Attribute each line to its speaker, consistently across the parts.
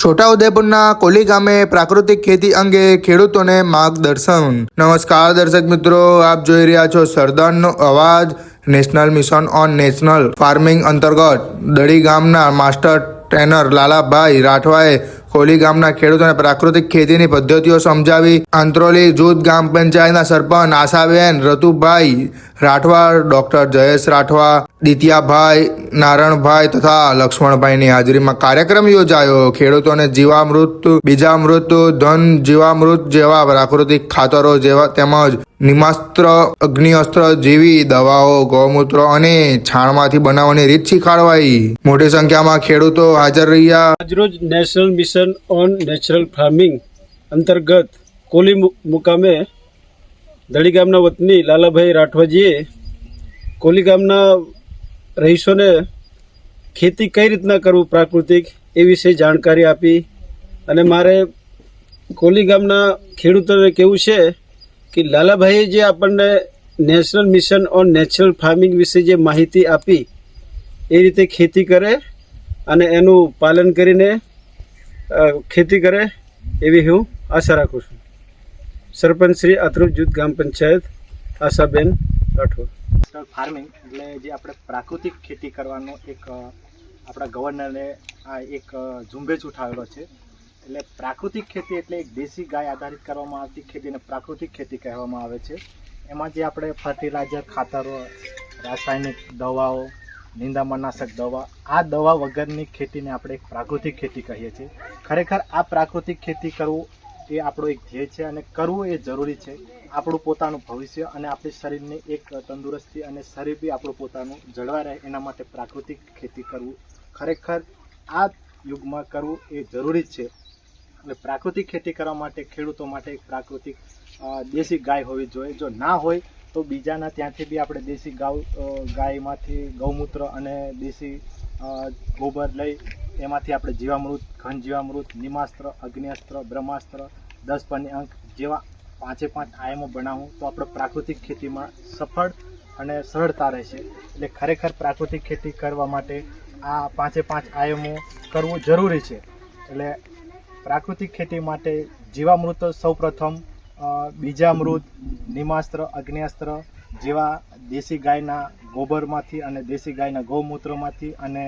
Speaker 1: છોટાઉદેપુરના કોલી ગામે પ્રાકૃતિક ખેતી અંગે ખેડૂતોને માર્ગદર્શન। નમસ્કાર દર્શક મિત્રો, આપ જોઈ રહ્યા છો સરદારનો અવાજ। National mission on natural farming અંતર્ગત દડી ગામના માસ્ટર ટ્રેનર લાલાભાઈ રાઠવાએ કોલી ગામના ખેડૂતોને પ્રાકૃતિક ખેતીની પદ્ધતિઓ સમજાવી। આંત્રોલી જૂથ ગ્રામ પંચાયતના સરપંચ આશાબેન રતુભાઈ રાઠવા, ડોક્ટર જયેશ રાઠવા, દિત્યાભાઈ, નારણભાઈ તથા લક્ષ્મણભાઈની હાજરીમાં કાર્યક્રમ યોજાયો। ખેડૂતોને જીવામૃત, બીજામૃત, ધન જીવામૃત જેવા પ્રાકૃતિક ખાતરો જેવા તેમજ નિમાસ્ત્ર, અગ્નિઅસ્ત્ર જેવી દવાઓ, ગૌમૂત્ર અને છાણમાંથી બનાવવાની રીત શીખવાડાઈ। મોટી સંખ્યામાં ખેડૂતો હાજર રહ્યા।
Speaker 2: આજરોજ national mission on natural farming અંતર્ગત કોલી મુકામે દડી ગામના વતની લાલાભાઈ રાઠવાજીએ કોલી ગામના રહીશોને ખેતી કઈ રીતના કરવું પ્રાકૃતિક એ વિશે જાણકારી આપી। અને મારે કોલી ગામના ખેડૂતોને કહેવું છે કે લાલાભાઈએ જે આપણને national mission on natural farming વિશે જે માહિતી આપી એ રીતે ખેતી કરે અને એનું પાલન કરીને ખેતી કરે એવી હું આશા રાખું છું। સરપંચ શ્રી આંત્રોલી જૂથ ગ્રામ પંચાયત આશાબેન રાઠવા।
Speaker 3: ફાર્મિંગ એટલે જે આપણે પ્રાકૃતિક ખેતી કરવાનો એક આપણા ગવર્નરે આ એક ઝુંબેશ ઉઠાવેલો છે। એટલે પ્રાકૃતિક ખેતી એટલે એક દેશી ગાય આધારિત કરવામાં આવતી ખેતીને પ્રાકૃતિક ખેતી કહેવામાં આવે છે। એમાં જે આપણે ફર્ટિલાઇઝર, ખાતરો, રાસાયણિક દવાઓ, નિંદામણનાશક દવા, આ દવા વગરની ખેતીને આપણે એક પ્રાકૃતિક ખેતી કહીએ છીએ। ખરેખર આ પ્રાકૃતિક ખેતી કરવું એ આપણો એક ધ્યેય છે અને કરવું એ જરૂરી છે। આપણું પોતાનું ભવિષ્ય અને આપણી શરીરની એક તંદુરસ્તી અને શરીર બી આપણું પોતાનું જળવાઈ રહે એના માટે પ્રાકૃતિક ખેતી કરવું ખરેખર આ યુગમાં કરવું એ જરૂરી જ છે। એટલે પ્રાકૃતિક ખેતી કરવા માટે ખેડૂતો માટે એક પ્રાકૃતિક દેશી ગાય હોવી જોઈએ। જો ના હોય તો બીજાના ત્યાંથી બી આપણે દેશી ગાયમાંથી ગૌમૂત્ર અને દેશી ગોબર લઈ એમાંથી આપણે જીવામૃત, ઘન જીવામૃત, નિમાસ્ત્ર, અગ્નિઅસ્ત્ર, બ્રહ્માસ્ત્ર, 10 પની અંક જેવા 5 આયામો બનાવવું તો આપણે પ્રાકૃતિક ખેતીમાં સફળ અને સરળતા રહેશે। એટલે ખરેખર પ્રાકૃતિક ખેતી કરવા માટે આ 5 આયામો કરવું જરૂરી છે। એટલે પ્રાકૃતિક ખેતી માટે જીવામૃત સૌપ્રથમ, બીજામૃત, નિમાસ્ત્ર, અગ્નિઅસ્ત્ર જેવા દેશી ગાયના ગોબરમાંથી અને દેશી ગાયના ગૌમૂત્રમાંથી અને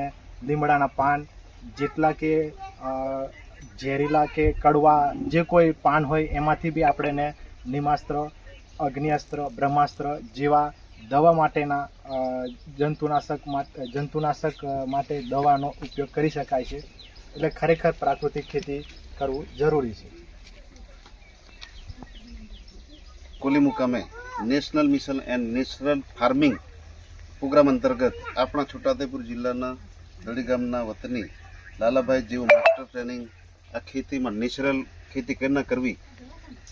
Speaker 3: લીમડાના પાન જેટલા કે ઝેરીલા કે કડવા જે કોઈ પાન હોય એમાંથી બી આપણે નિમાસ્ત્ર, અગ્નિઅસ્ત્ર, બ્રહ્માસ્ત્ર જેવા દવા માટેના જંતુનાશક માટે દવાનો ઉપયોગ કરી શકાય છે। એટલે ખરેખર પ્રાકૃતિક ખેતી કરવું જરૂરી છે।
Speaker 4: કોલી મુકામે national mission and natural farming programme અંતર્ગત આપણા છોટાઉદેપુર જિલ્લાના દડી ગામના વતની લાલાભાઈ જેવું માસ્ટર ટ્રેનિંગ આ ખેતીમાં નેચરલ ખેતી કેમ ના કરવી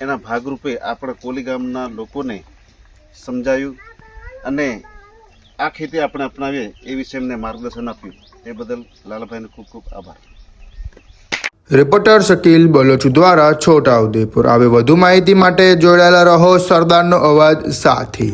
Speaker 4: એના ભાગરૂપે આપણે કોલી ગામના લોકોને સમજાયું અને આ ખેતી આપણે અપનાવીએ એ વિશે એમને માર્ગદર્શન આપ્યું। એ બદલ લાલાભાઈને ખૂબ ખૂબ આભાર।
Speaker 1: રિપોર્ટર શકીલ બલોચ દ્વારા છોટાઉદેપુર। હવે વધુ માહિતી માટે જોડાયેલા રહો સરદારનો અવાજ સાથે।